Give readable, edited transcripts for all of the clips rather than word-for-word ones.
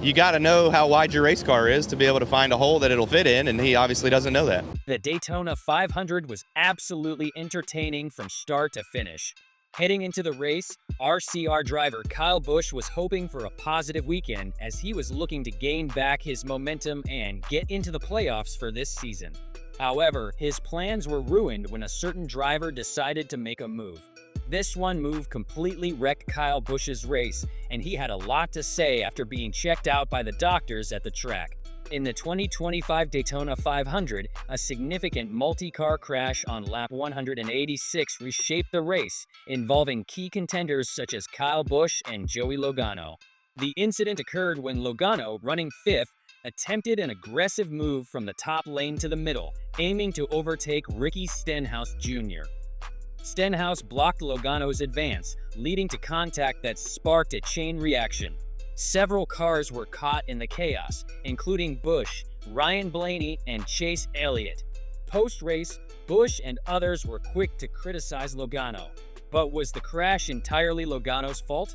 you got to know how wide your race car is to be able to find a hole that it'll fit in, and he obviously doesn't know that. The Daytona 500 was absolutely entertaining from start to finish. Heading into the race, RCR driver Kyle Busch was hoping for a positive weekend as he was looking to gain back his momentum and get into the playoffs for this season. However, his plans were ruined when a certain driver decided to make a move. This one move completely wrecked Kyle Busch's race, and he had a lot to say after being checked out by the doctors at the track. In the 2025 Daytona 500, a significant multi-car crash on lap 186 reshaped the race, involving key contenders such as Kyle Busch and Joey Logano. The incident occurred when Logano, running fifth, attempted an aggressive move from the top lane to the middle, aiming to overtake Ricky Stenhouse Jr. Stenhouse blocked Logano's advance, leading to contact that sparked a chain reaction. Several cars were caught in the chaos, including Busch, Ryan Blaney, and Chase Elliott. Post-race, Busch and others were quick to criticize Logano. But was the crash entirely Logano's fault?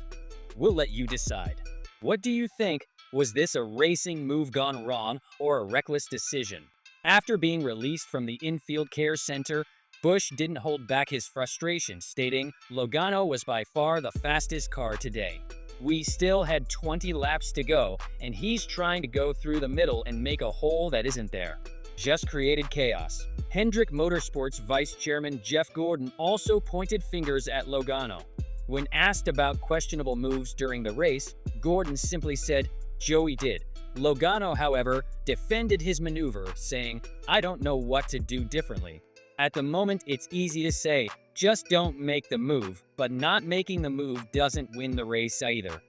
We'll let you decide. What do you think? Was this a racing move gone wrong or a reckless decision? After being released from the infield care center, Busch didn't hold back his frustration, stating, "Logano was by far the fastest car today. We still had 20 laps to go, and he's trying to go through the middle and make a hole that isn't there. Just created chaos." Hendrick Motorsports Vice Chairman Jeff Gordon also pointed fingers at Logano. When asked about questionable moves during the race, Gordon simply said, "Joey did." Logano, however, defended his maneuver, saying, "I don't know what to do differently." At the moment, it's easy to say, just don't make the move, but not making the move doesn't win the race either.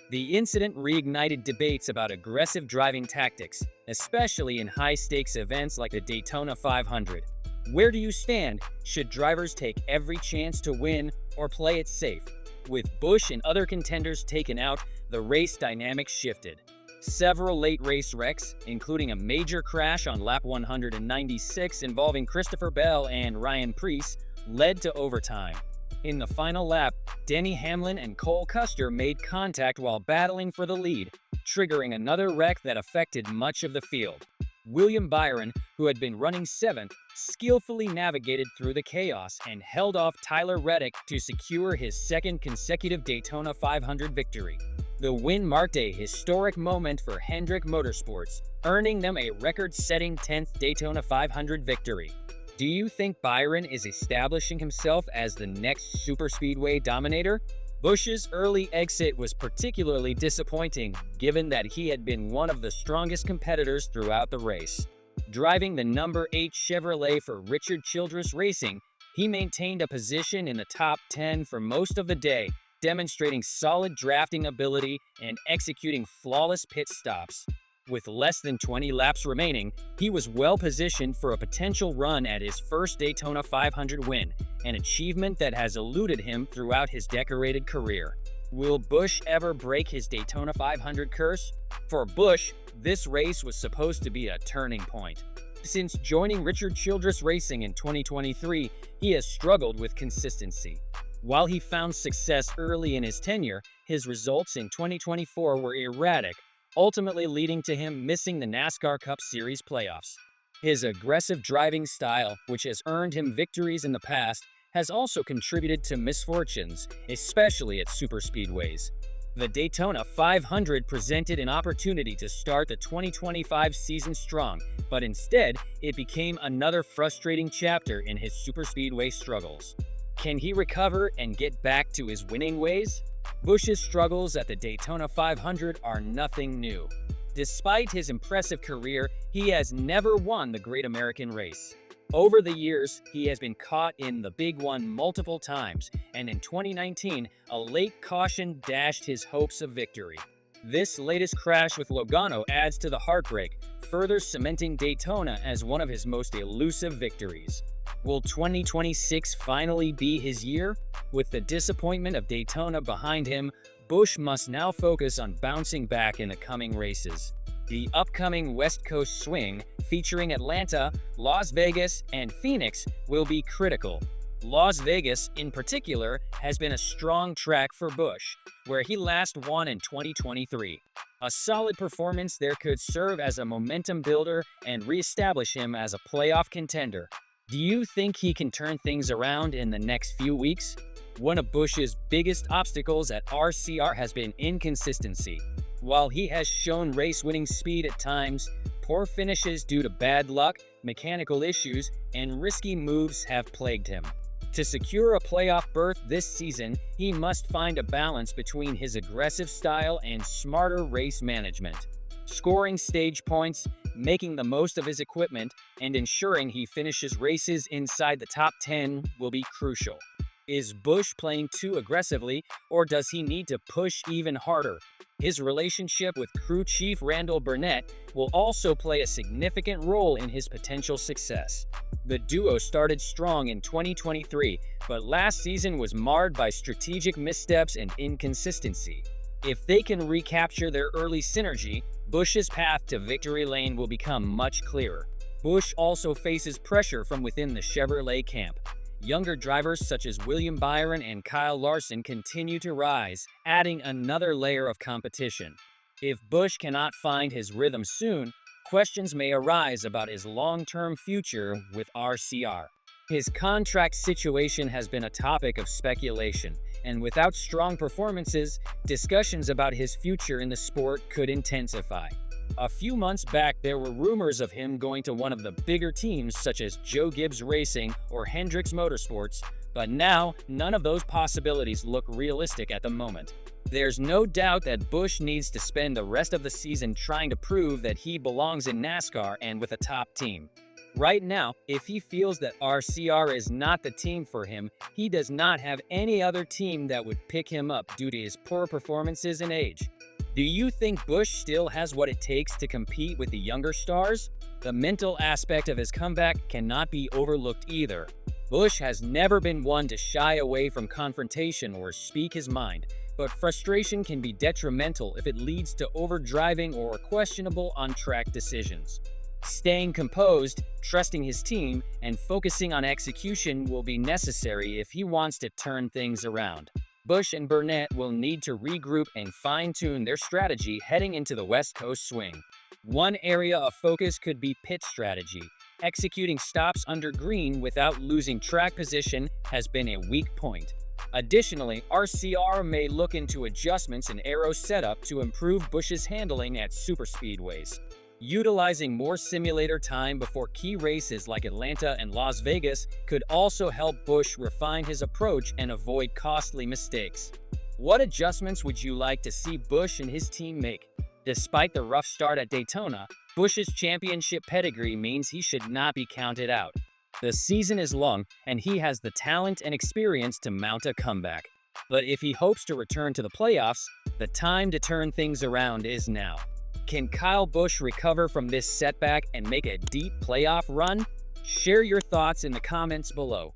The incident reignited debates about aggressive driving tactics, especially in high-stakes events like the Daytona 500. Where do you stand? Should drivers take every chance to win or play it safe? With Busch and other contenders taken out, the race dynamic shifted. Several late race wrecks, including a major crash on lap 196 involving Christopher Bell and Ryan Preece, led to overtime. In the final lap, Denny Hamlin and Cole Custer made contact while battling for the lead, triggering another wreck that affected much of the field. William Byron, who had been running seventh, skillfully navigated through the chaos and held off Tyler Reddick to secure his second consecutive Daytona 500 victory. The win marked a historic moment for Hendrick Motorsports, earning them a record-setting 10th Daytona 500 victory. Do you think Byron is establishing himself as the next superspeedway dominator? Busch's early exit was particularly disappointing, given that he had been one of the strongest competitors throughout the race. Driving the number 8 Chevrolet for Richard Childress Racing, he maintained a position in the top 10 for most of the day, demonstrating solid drafting ability and executing flawless pit stops. With less than 20 laps remaining, he was well positioned for a potential run at his first Daytona 500 win, an achievement that has eluded him throughout his decorated career. Will Busch ever break his Daytona 500 curse? For Busch, this race was supposed to be a turning point. Since joining Richard Childress Racing in 2023, he has struggled with consistency. While he found success early in his tenure, his results in 2024 were erratic, ultimately leading to him missing the NASCAR Cup Series playoffs. His aggressive driving style, which has earned him victories in the past, has also contributed to misfortunes, especially at superspeedways. The Daytona 500 presented an opportunity to start the 2025 season strong, but instead, it became another frustrating chapter in his superspeedway struggles. Can he recover and get back to his winning ways? Busch's struggles at the Daytona 500 are nothing new. Despite his impressive career, he has never won the Great American Race. Over the years, he has been caught in the big one multiple times, and in 2019, a late caution dashed his hopes of victory. This latest crash with Logano adds to the heartbreak, further cementing Daytona as one of his most elusive victories. Will 2026 finally be his year? With the disappointment of Daytona behind him, Busch must now focus on bouncing back in the coming races. The upcoming West Coast swing, featuring Atlanta, Las Vegas, and Phoenix, will be critical. Las Vegas, in particular, has been a strong track for Busch, where he last won in 2023. A solid performance there could serve as a momentum builder and reestablish him as a playoff contender. Do you think he can turn things around in the next few weeks? One of Busch's biggest obstacles at RCR has been inconsistency. While he has shown race-winning speed at times, poor finishes due to bad luck, mechanical issues, and risky moves have plagued him. To secure a playoff berth this season, he must find a balance between his aggressive style and smarter race management. Scoring stage points, making the most of his equipment, and ensuring he finishes races inside the top 10 will be crucial. Is Busch playing too aggressively, or does he need to push even harder? His relationship with crew chief Randall Burnett will also play a significant role in his potential success. The duo started strong in 2023, but last season was marred by strategic missteps and inconsistency. If they can recapture their early synergy, Busch's path to victory lane will become much clearer. Busch also faces pressure from within the Chevrolet camp. Younger drivers such as William Byron and Kyle Larson continue to rise, adding another layer of competition. If Busch cannot find his rhythm soon, questions may arise about his long-term future with RCR. His contract situation has been a topic of speculation, and without strong performances, discussions about his future in the sport could intensify. A few months back, there were rumors of him going to one of the bigger teams such as Joe Gibbs Racing or Hendricks Motorsports, but now none of those possibilities look realistic at the moment. There's no doubt that Busch needs to spend the rest of the season trying to prove that he belongs in NASCAR and with a top team. Right now, if he feels that RCR is not the team for him, he does not have any other team that would pick him up due to his poor performances and age. Do you think Busch still has what it takes to compete with the younger stars? The mental aspect of his comeback cannot be overlooked either. Busch has never been one to shy away from confrontation or speak his mind, but frustration can be detrimental if it leads to overdriving or questionable on-track decisions. Staying composed, trusting his team, and focusing on execution will be necessary if he wants to turn things around. Busch and Burnett will need to regroup and fine-tune their strategy heading into the West Coast swing. One area of focus could be pit strategy. Executing stops under green without losing track position has been a weak point. Additionally, RCR may look into adjustments in aero setup to improve Busch's handling at superspeedways. Utilizing more simulator time before key races like Atlanta and Las Vegas could also help Busch refine his approach and avoid costly mistakes. What adjustments would you like to see Busch and his team make? Despite the rough start at Daytona, Busch's championship pedigree means he should not be counted out. The season is long, and he has the talent and experience to mount a comeback. But if he hopes to return to the playoffs, the time to turn things around is now. Can Kyle Busch recover from this setback and make a deep playoff run? Share your thoughts in the comments below.